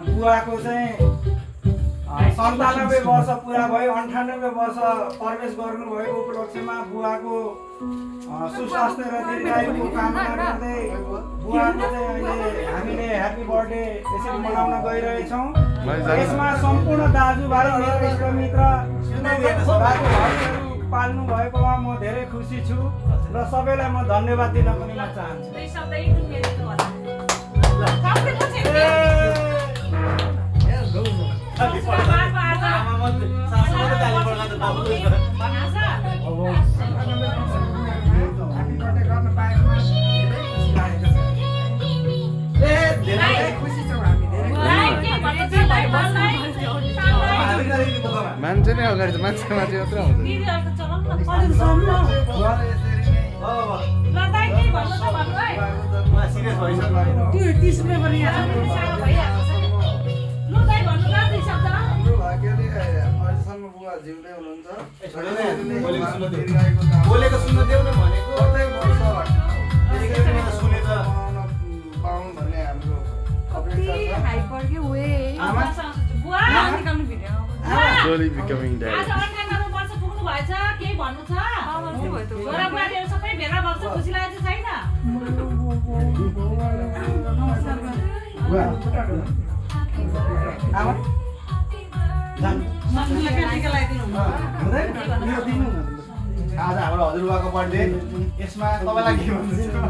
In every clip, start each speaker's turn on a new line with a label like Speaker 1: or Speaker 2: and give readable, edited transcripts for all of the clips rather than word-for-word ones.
Speaker 1: बुवाको चाहिँ 97 वर्ष पुरा भयो, 98 वर्ष प्रवेश गर्नुभएको उपलक्ष्यमा बुवाको सुस्वास्थ्य र दीर्घायुको कामना गर्दै बुवाको चाहिँ अहिले हामीले ह्याप्पी बर्थडे यसरी मनाउन गइरहेछौँ। यसमा सम्पूर्ण दाजुभाइ मेरो इष्टमित्र दाजुभाइहरू पाल्नु भएकोमा म धेरै खुसी छु र सबैलाई म धन्यवाद दिन पनि म चाहन्छु।
Speaker 2: मान्छे नै अगाडि छ, मान्छे माथि मात्र आउँछ।
Speaker 1: बोलेको सुन्न देऊ न भनेको
Speaker 2: Slowly becoming dead.
Speaker 1: आज हाम्रो हजुरबाको बर्थडे, यसमा तपाईँलाई के भन्नुहुन्छ?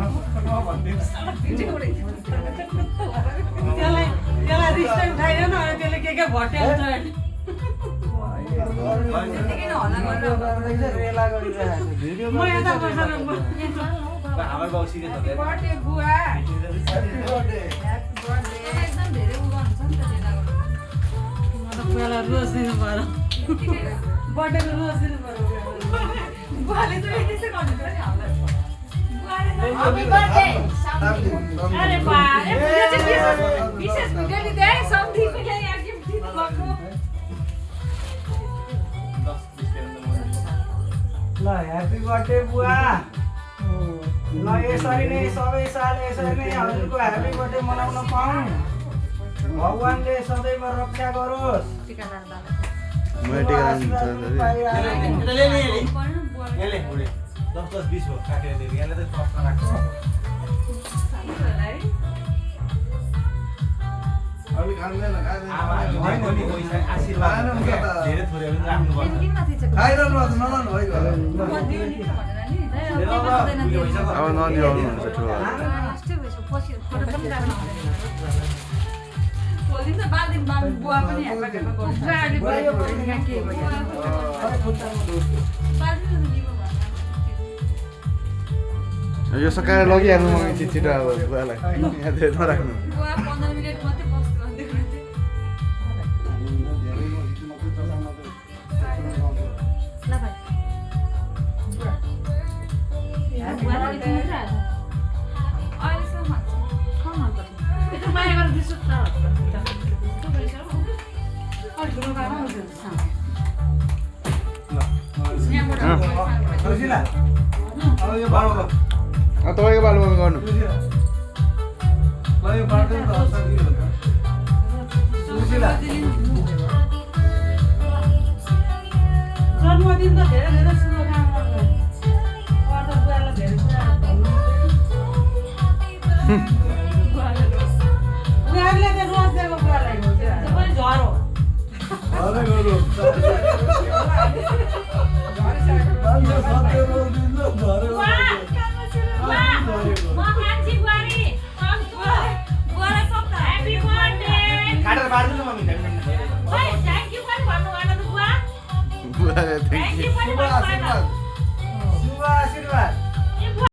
Speaker 1: ल ह्यापी बर्थडे बुवा। ल यसरी नै सबै साल यसरी नै हजुरको ह्यापी बर्थडे मनाउन पाऊँ, भगवानले सदैव रक्षा गरोस्।
Speaker 2: अब नदियो आउनुहुन्छ ठुलो यो सकाएर लगिहाल्नु म छिटो अब बुवालाई यहाँ धेरै नराख्नु। तपाईँको बालुमा गर्नु
Speaker 3: जन्मदिन त धेरै धेरै शुभकामना बुवालाई धेरै बुवाले त रोज दिएको बुवालाई तपाईँ झरो
Speaker 1: शुभ आशीर्वाद।